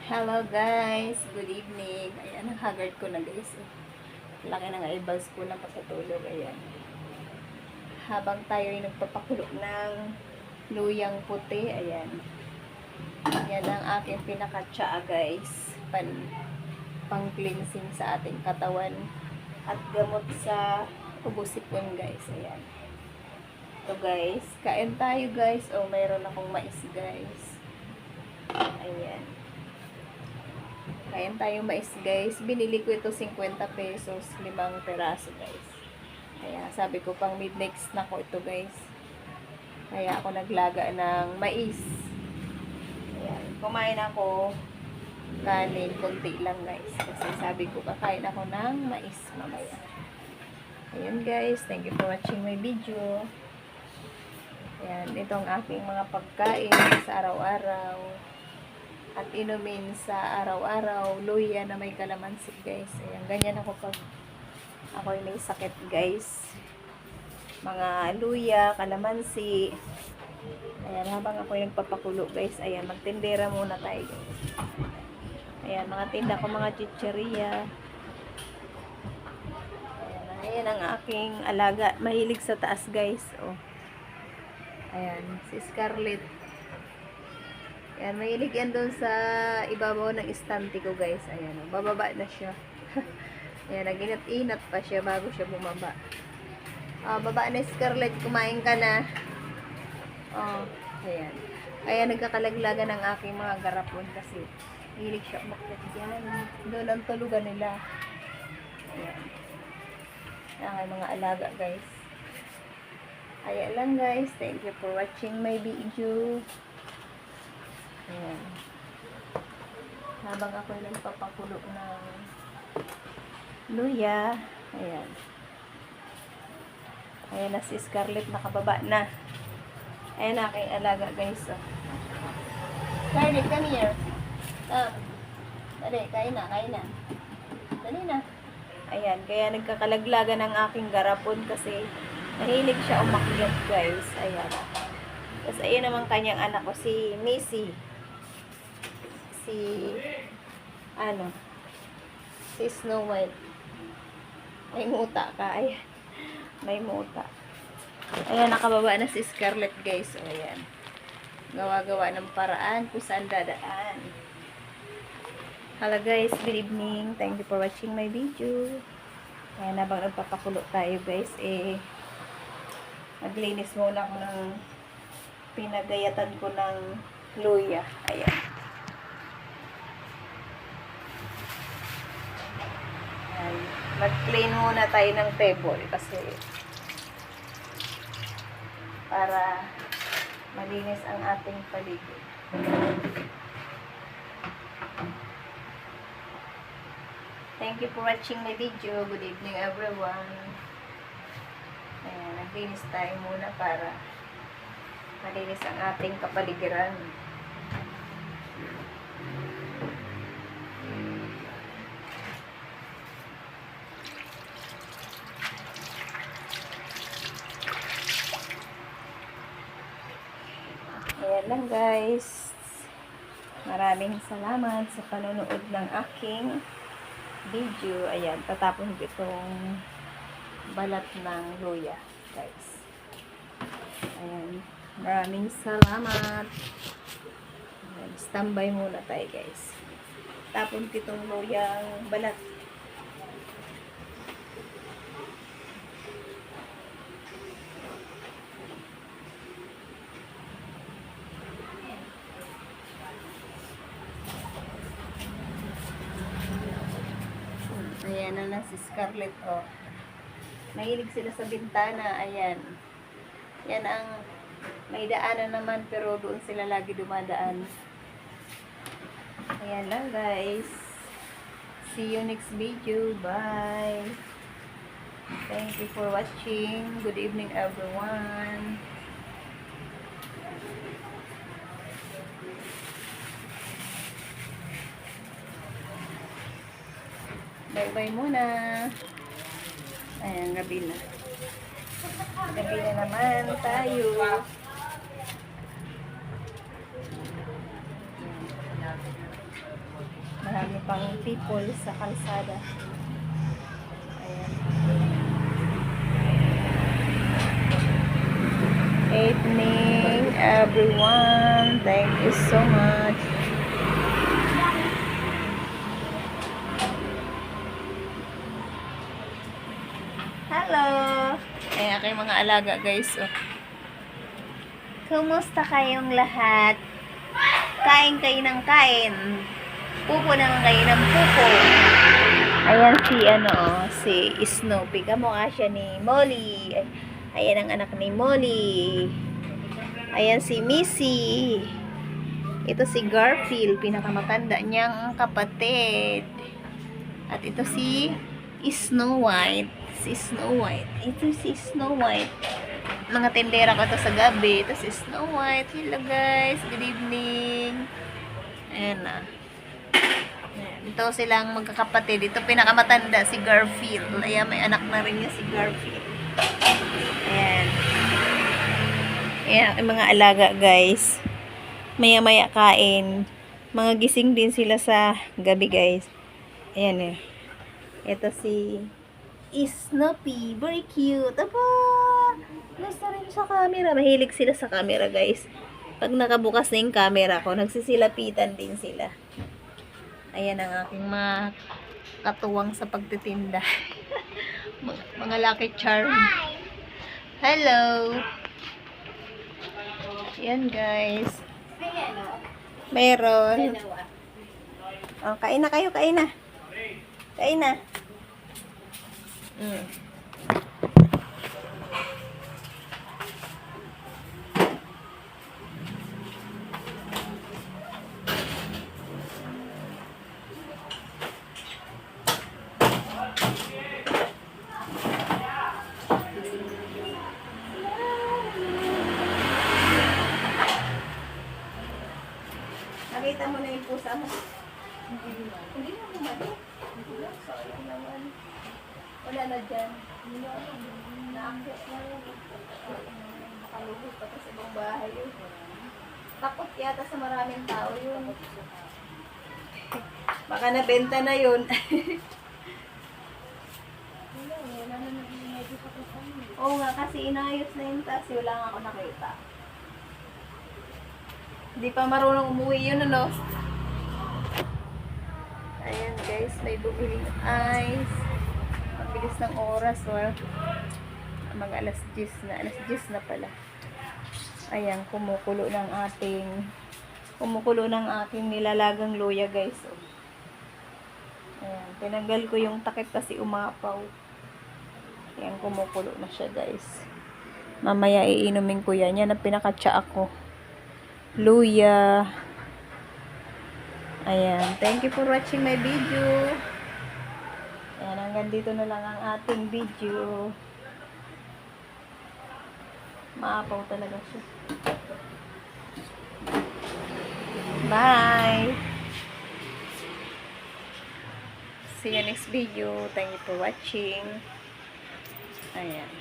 Hello guys, good evening. Ayan, ang haggard ko na guys. Laki ng eyeballs ko na pagkatulog. Ayan. Habang tayo ay nagpapakulo ng luyang puti. Ayan. Yan ang aking pinakatsaa guys. Pang cleansing sa ating katawan. At gamot sa ubusipon guys. Ayan. Ito guys. Kain tayo guys. O mayroon akong mais guys. Ayan. Kain tayo mais guys. Binili ko ito 50 pesos. 5 peraso guys. Kaya sabi ko pang midnight snack ko ito guys. Kaya ako naglaga ng mais. Ayan. Kumain ako kanin. Kunti lang guys. Kasi sabi ko kakain ako ng mais mamaya. Ayan guys. Thank you for watching my video. Ayan. Ito ang aking mga pagkain sa araw-araw. At inumin sa araw-araw, luya na may kalamansi guys. Ayan, ganyan ako pag ako'y may sakit guys. Mga luya, kalamansi. Ayan, habang ako'y nagpapakulo guys. Ayan, magtindera muna tayo guys. Ayan, mga tinda ko, mga chicheria. Ayan ang aking alaga. Mahilig sa taas guys. Oh. Ayan, si Scarlett. Ayan, mahilig yan doon sa ibabaw ng istante ko guys. Ayan, bababa na siya. Ayan, naginat-inat pa siya bago siya bumaba. Baba na Scarlett, kumain ka na. Ayan. Kaya nagkakalaglagan ng aking mga garapon kasi hilig siya umakyat dyan. Doon ang tulugan nila. Ayan. Ayan, mga alaga guys. Ayan lang guys. Thank you for watching my video. Ayan. Habang ako nagpapakulo ng luya. Ayan. Ayan na si Scarlett, nakababa na. Ayan na aking alaga guys. Scarlett, come here. Dali, kain na, kain na. Dali na. Ayan, kaya nagkakalaglagan ng aking garapon kasi mahilig siya umakyat guys. Ayan. Tapos ayan naman kanyang anak ko, si Missy. Si Snow White. May muta ka. Ayan. May muta. Ayan, nakababa na si Scarlett guys. O, ayan. Gawa-gawa ng paraan kung saan dadaan. Hello guys, good evening. Thank you for watching my video. Ayan, habang nagpapakulo tayo guys, maglinis muna ako ng pinagayatan ko ng luya. Ayan. Mag-clean muna tayo ng table kasi para malinis ang ating paligid. Thank you for watching my video. Good evening everyone. Ayan, naglinis tayo muna para malinis ang ating kapaligiran. Ayan lang guys. Maraming salamat sa panonood ng aking video. Ayan, tatapon ko itong balat ng luya guys. Ayan, maraming salamat. Ayan, standby muna tayo guys. Tapon ko itong luyang balat. Ayan na lang si Scarlett, oh. Mahilig sila sa bintana, ayan. Yan ang may daanan naman, pero doon sila lagi dumadaan. Ayan lang guys. See you next video. Bye. Thank you for watching. Good evening everyone. Bye-bye muna. Ayan, gabi na. Gabi na naman tayo. marami pang people sa kalsada. Ayan. Evening, everyone. Thank you so much. Hello. Ayan, aking mga alaga, guys. Oh. Kumusta kayong lahat? Kain kayo ng kain. Pupo naman kayo ng pupo. Ayan si Snoopy. Kamukha siya ni Molly. Ayan ang anak ni Molly. Ayan si Missy. Ito si Garfield, pinakamatanda niyang kapatid. At ito si Snow White. Si Snow White. Ito si Snow White. Mga tendera ko to sa gabi. Ito si Snow White. Hello guys. Good evening. Ayan na. Ito silang magkakapatid. Ito pinakamatanda si Garfield. Ayan, may anak na rin niya si Garfield. Ayan. Ayan, ang mga alaga guys. Maya-maya kain. Mga gising din sila sa gabi guys. Ayan eh. Ito si Snoopy. Very cute. Aba! Gusto rin sa camera. Mahilig sila sa camera guys. Pag nakabukas na yung camera ko, nagsisilapitan din sila. Ayan ang aking mga katuwang sa pagtitinda. Mga lucky charm. Hello! Ayan guys. Meron. Oh, kain na kayo, kain na. Kain na. Nakita mo na yung pusa mo. Hindi na bumalik. Sorry naman. Wala na dyan. Naakit na yun. Makalugod pa sa ibang bahay yun. Takot yata sa maraming tao yun. Baka nabenta na yun. Oo nga, kasi inayos na yung taxi. Wala nga ako nakita. Hindi pa marunong umuwi yun, ano? Ayan guys, may bumiling ice. Mabilis ng oras, well, mga alas 10 na. Alas 10 na pala. Ayan, kumukulo ng aking nilalagang luya guys. Ayan, tinanggal ko yung takip kasi umapaw. Ayan, kumukulo na siya guys. Mamaya iinumin ko yan. Yan ang pinakatsa ako. Luya. Ayan. Thank you for watching my video. Ayan. Hanggang dito na lang ang ating video. Maapaw talaga siya. Bye! See you next video. Thank you for watching. Ayan.